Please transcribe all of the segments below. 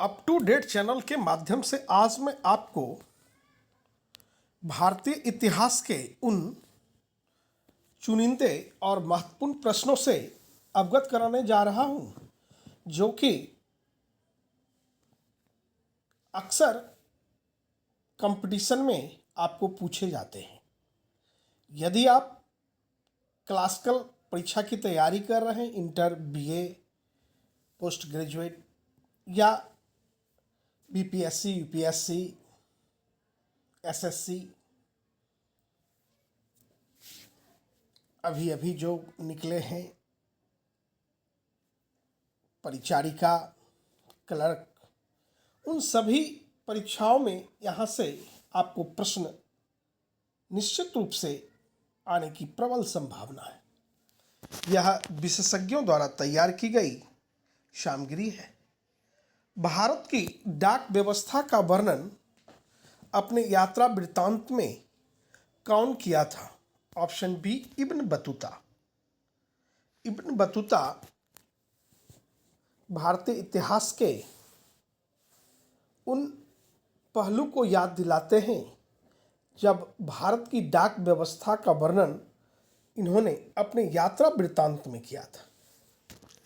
Up to date channel के माध्यम से आज मैं आपको भारतीय इतिहास के उन चुनिंदे और महत्वपूर्ण प्रश्नों से अवगत कराने जा रहा हूं जो कि अक्सर कंपटीशन में आपको पूछे जाते हैं। यदि आप क्लासिकल परीक्षा की तैयारी कर रहे हैं, इंटर, बीए, पोस्ट ग्रेजुएट या बीपीएससी, यूपीएससी, एसएससी, अभी अभी जो निकले हैं परिचारिका, क्लर्क, उन सभी परीक्षाओं में यहाँ से आपको प्रश्न निश्चित रूप से आने की प्रबल संभावना है। यह विशेषज्ञों द्वारा तैयार की गई सामग्री है। भारत की डाक व्यवस्था का वर्णन अपने यात्रा वृत्तांत में कौन किया था? Option B, Ibn Battuta. Ibn Battuta भारतीय इतिहास के उन पहलू को याद दिलाते हैं जब भारत की डाक व्यवस्था का वर्णन इन्होंने अपने यात्रा वृत्तांत में किया था।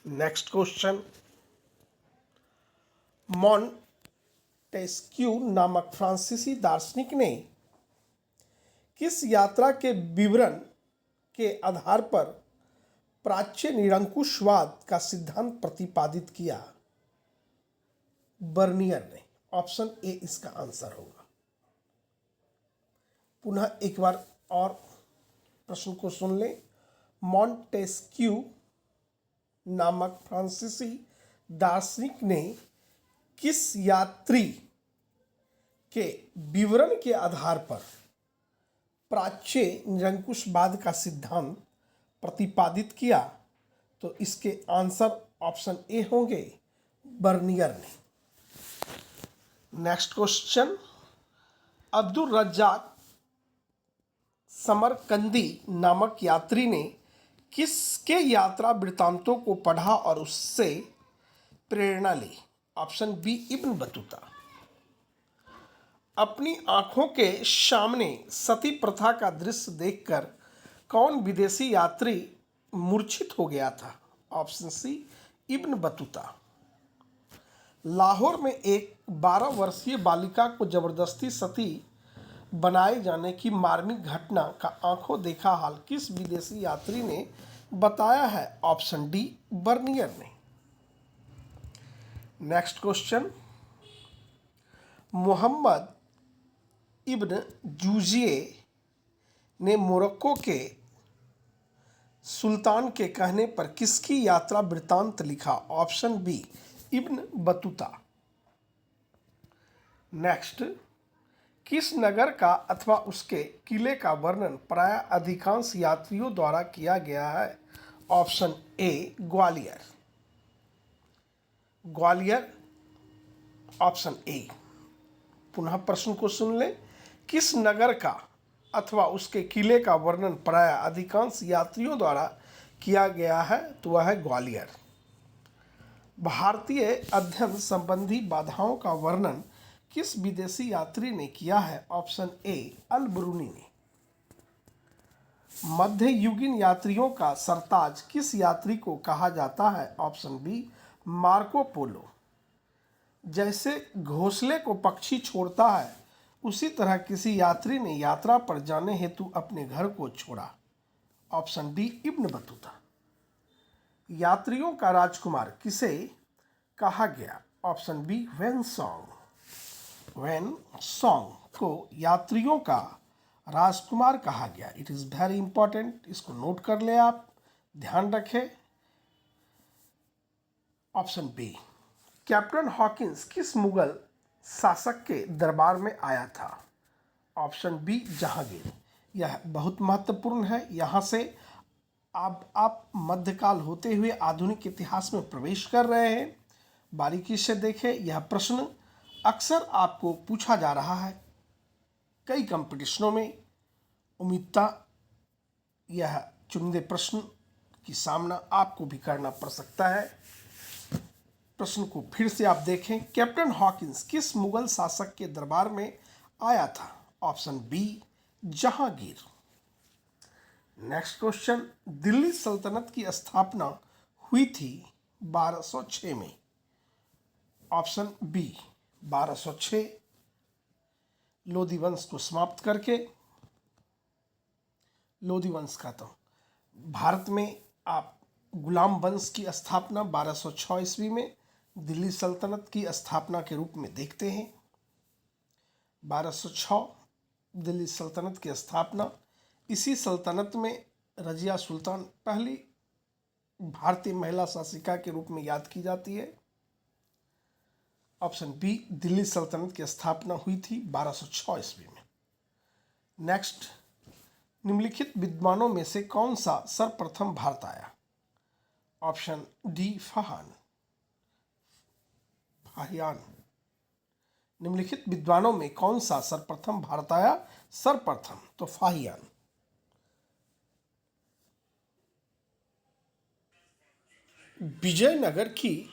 नेक्स्ट क्वेश्चन, मॉन्टेस्क्यू नामक फ्रांसीसी दार्शनिक ने किस यात्रा के विवरण के आधार पर प्राच्य निरंकुशवाद का सिद्धांत प्रतिपादित किया? बर्नियर ने। ऑप्शन ए इसका आंसर होगा। पुनः एक बार और प्रश्न को सुन लें। मॉन्टेस्क्यू नामक फ्रांसीसी दार्शनिक ने किस यात्री के विवरण के आधार पर प्राच्य निरंकुशवाद का सिद्धांत प्रतिपादित किया? तो इसके आंसर ऑप्शन ए होंगे, बर्नियर ने। Next question, Abdul Razzaq Samarqandi नामक यात्री ने किसके यात्रा वृत्तांतों को पढ़ा और उससे प्रेरणा ली? Option B, Ibn Battuta. अपनी आंखों के सामने सती प्रथा का दृश्य देखकर कौन विदेशी यात्री मूर्छित हो गया था? Option C, Ibn Battuta. Lahore में एक 12 वर्षीय बालिका को जबरदस्ती सती बनाए जाने की मार्मिक घटना का आंखों देखा हाल किस विदेशी यात्री ने बताया है? ऑप्शन डी, बर्नियर ने। नेक्स्ट क्वेश्चन, मोहम्मद इब्न जूजिए ने मोरक्को के सुल्तान के कहने पर किसकी यात्रा वृत्तांत लिखा? Option B, Ibn Battuta. Next, किस नगर का अथवा उसके किले का वर्णन प्राय अधिकांश यात्रियों द्वारा किया गया है? Option A, Gwalior. Gwalior, option A. पुनः प्रश्न को सुन लें। किस नगर का अथवा उसके किले का वर्णन प्राय अधिकांश यात्रियों द्वारा किया गया है? तो वह है ग्वालियर। भारतीय अध्ययन संबंधी बाधाओं का वर्णन किस विदेशी यात्री ने किया है? ऑप्शन ए, अल ब्रूनी ने। मध्ययुगीन यात्रियों का सरताज किस यात्री को कहा जाता है? Option B, Marco Polo. जैसे घोंसले को पक्षी छोड़ता है उसी तरह किसी यात्री ने यात्रा पर जाने हेतु अपने घर को छोड़ा। Option D, Ibn Battuta. यात्रियों का राजकुमार किसे कहा गया? Option B, वेनसॉन्ग। वेनसॉन्ग को यात्रियों का राजकुमार कहा गया। इट इज़ वेरी इंपॉर्टेंट, इसको नोट कर ले, आप ध्यान रखें। ऑप्शन बी, कैप्टन हॉकिंस किस मुगल शासक के दरबार में आया था? Option B, Jahangir. यह बहुत महत्वपूर्ण है। यहाँ से आप मध्यकाल होते हुए आधुनिक इतिहास में प्रवेश कर रहे हैं। बारीकी से देखें, यह प्रश्न अक्सर आपको पूछा जा रहा है कई कंपटीशनों में। उम्मीदता यह चुनिंदे प्रश्न की सामना आपको भी करना पड़ सकता है। प्रश्न को फिर से आप देखें। कैप्टन हॉकिंस किस मुगल शासक के दरबार में आया था? Option B Jahangir. Next question, Delhi सल्तनत की स्थापना हुई थी 1206 में। ऑप्शन बी 1206 लोधी वंश को समाप्त करके। लोधी वंश का तो भारत में आप गुलाम वंश की स्थापना 1206 ईस्वी में दिल्ली सल्तनत की स्थापना के रूप में देखते हैं। 1206 दिल्ली सल्तनत की स्थापना। इसी सल्तनत में रजिया सुल्तान पहली भारतीय महिला शासिका के रूप में याद की जाती है। ऑप्शन बी दिल्ली सल्तनत की स्थापना हुई थी 1206 ईस्वी में। नेक्स्ट, निम्नलिखित विद्वानों में से कौन सा सर्वप्रथम भारत आया? Option D Fahien. निम्नलिखित विद्वानों में कौन सा सर्वप्रथम भारत आया? सर्वप्रथम तो फाहियान। विजयनगर की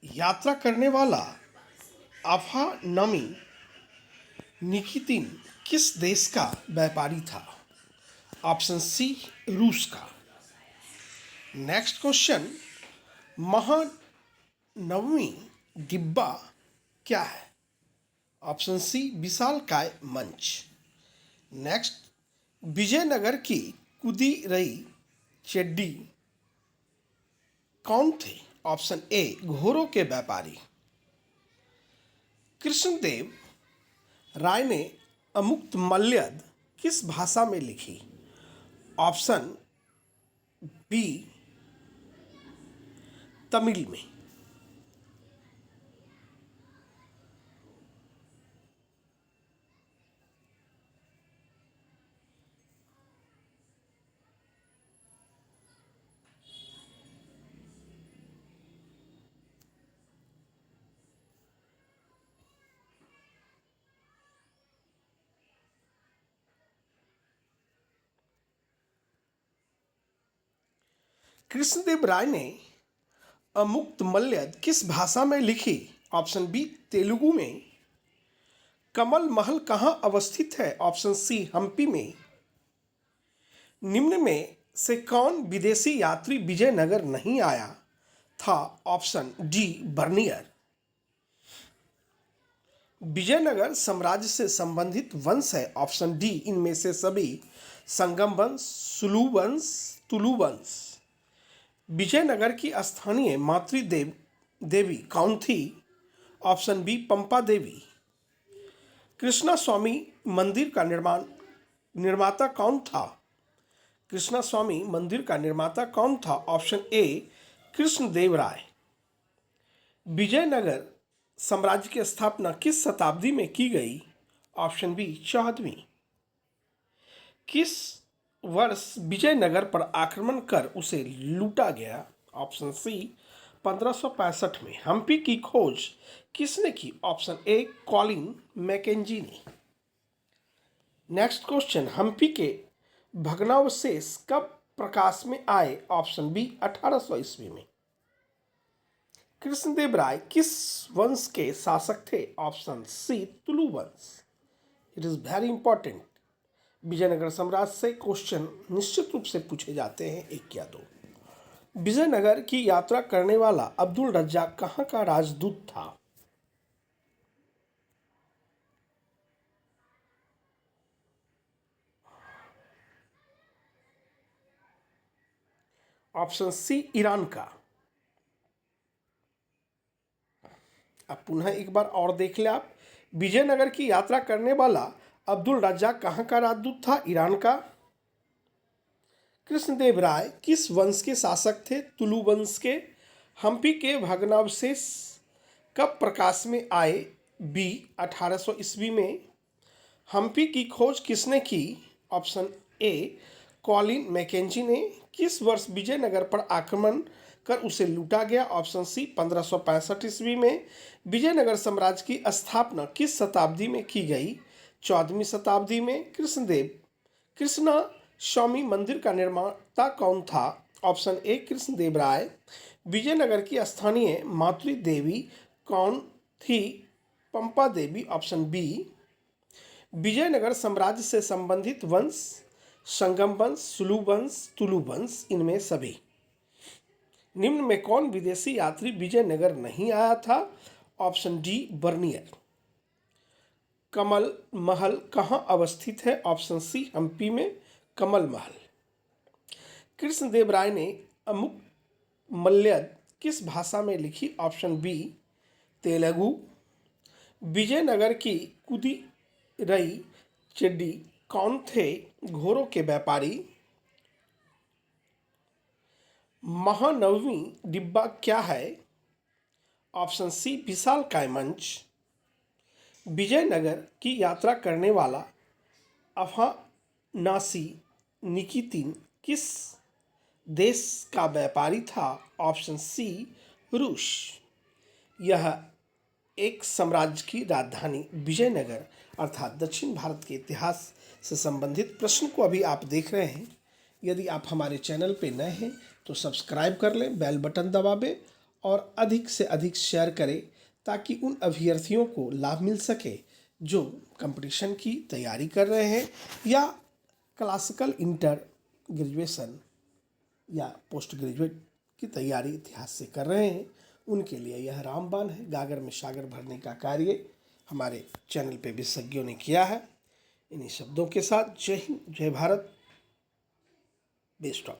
यात्रा करने वाला अफानामी निकितिन किस देश का व्यापारी था? ऑप्शन सी रूस का। नेक्स्ट क्वेश्चन, महानवमी डिब्बा क्या है? ऑप्शन सी विशालकाय मंच। नेक्स्ट, विजयनगर की कुदीरई चेड्डी कौन थे? ऑप्शन ए घोड़ों के व्यापारी। कृष्णदेव राय ने अमुक्तमाल्यद किस भाषा में लिखी? ऑप्शन बी तमिल में। कृष्णदेव राय ने अमुक्तमाल्यद किस भाषा में लिखी? ऑप्शन बी तेलुगु में। कमल महल कहाँ अवस्थित है? ऑप्शन सी हम्पी में। निम्न में से कौन विदेशी यात्री विजयनगर नहीं आया था? Option D Bernier. विजयनगर साम्राज्य से संबंधित वंश है? ऑप्शन डी इनमें से सभी। संगम वंश, सुलू वंश, तुलु वंश। विजयनगर की स्थानीय देवी कौन थी? ऑप्शन बी पंपा देवी। कृष्णा स्वामी मंदिर का निर्माता कौन था? कृष्णा स्वामी मंदिर का निर्माता कौन था? Option A Krishnadeva Raya. विजयनगर साम्राज्य की स्थापना किस शताब्दी में की गई? ऑप्शन बी 14वीं। किस वर्ष विजयनगर पर आक्रमण कर उसे लूटा गया? ऑप्शन सी 1565 में। हम्पी की खोज किसने की? ऑप्शन ए कॉलिन मैकेंजी ने। नेक्स्ट क्वेश्चन, हम्पी के भग्नावशेष कब प्रकाश में आए? ऑप्शन बी 1800 ईस्वी में। कृष्णदेव राय किस वंश के शासक थे? ऑप्शन सी तुलु वंश। It is very important. Vijayanagara साम्राज्य से क्वेश्चन निश्चित रूप से पूछे जाते हैं, एक या दो। विजयनगर की यात्रा करने वाला अब्दुल रज्जाक कहाँ का राजदूत था? ऑप्शन सी ईरान का। अब पुनः एक बार और देख ले आप। विजयनगर की यात्रा करने वाला अब्दुल रज्जाक कहाँ का राजदूत था? ईरान का। कृष्णदेव राय किस वंश के शासक थे? तुलु वंश के। हम्पी के भग्नावशेष कब प्रकाश में आए? बी 1800 ईस्वी में। हम्पी की खोज किसने की? ऑप्शन ए कॉलिन मैकेंजी ने। किस वर्ष विजयनगर पर आक्रमण कर उसे लूटा गया? ऑप्शन सी 1565 ईस्वी में। विजयनगर साम्राज्य की स्थापना किस शताब्दी में की गई? 14वीं शताब्दी में। कृष्णा स्वामी मंदिर का निर्माता कौन था? Option A Krishnadeva Raya. विजयनगर की स्थानीय मातृ देवी कौन थी? पंपा देवी। Option B. विजयनगर साम्राज्य से संबंधित वंश? संगम वंश, सुलु वंश, तुलु वंश, इनमें सभी। निम्न में कौन विदेशी यात्री विजयनगर नहीं आया था? Option D Bernier. कमल महल कहाँ अवस्थित है? ऑप्शन सी हम्पी में कमल महल। कृष्णदेव राय ने अमुक मल्यद किस भाषा में लिखी? Option B Telugu. विजयनगर की कुदिरई चेड्डी कौन थे? घोड़ों के व्यापारी। महानवमी डिब्बा क्या है? ऑप्शन सी विशालकाय मंच। विजयनगर की यात्रा करने वाला अफानासी निकितिन किस देश का व्यापारी था? ऑप्शन सी रूस। यह एक साम्राज्य की राजधानी विजयनगर अर्थात दक्षिण भारत के इतिहास से संबंधित प्रश्न को अभी आप देख रहे हैं। यदि आप हमारे चैनल पे नए हैं तो सब्सक्राइब कर लें, बेल बटन दबावें और अधिक से अधिक शेयर करें ताकि उन अभ्यर्थियों को लाभ मिल सके जो कंपटीशन की तैयारी कर रहे हैं या क्लासिकल इंटर ग्रेजुएशन या पोस्ट ग्रेजुएट की तैयारी इतिहास से कर रहे हैं। उनके लिए यह रामबाण है। गागर में सागर भरने का कार्य हमारे चैनल पे विशेषज्ञों ने किया है। इन्हीं शब्दों के साथ जय हिंद, जय भारत, बेस्ट ऑफ।